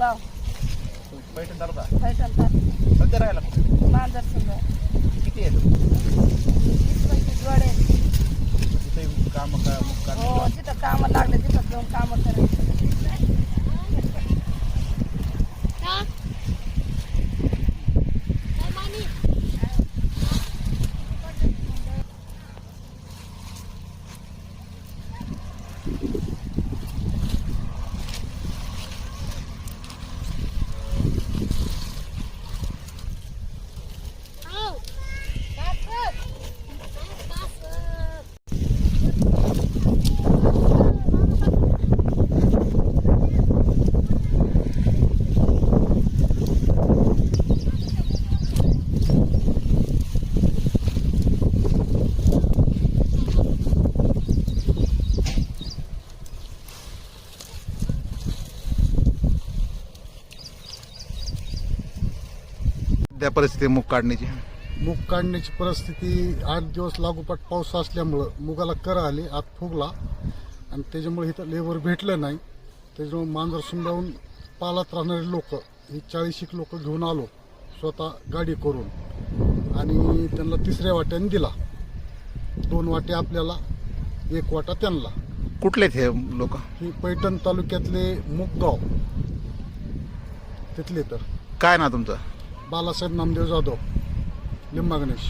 गाव पैठण तालुका पैठण सध्या राहायला मांजर सुंदर किती आहे जोडे तिथे काम हो जिथं कामं लागले तिथं जाऊन कामं करायची त्या परिस्थिती मूग काढण्याची मूग काढण्याची परिस्थिती 8 दिवस लागोपाठ पाऊस असल्यामुळं मुगाला कर आले आत फुगला आणि त्याच्यामुळे इथं लेबर भेटलं नाही. त्याच्यामुळे मांजर सुंडावून पालात राहणारे लोक ही 40 लोक घेऊन आलो स्वतः गाडी करून आणि त्यांना 3ऱ्या वाट्याने दिला. 2 वाटे आपल्याला 1 वाटा त्यांना. कुठले हे लोक ही पैठण तालुक्यातले मुगगाव तिथले तर काय ना तुमचं बालासाहेब नामदेव जाधव लिंबा गणेश.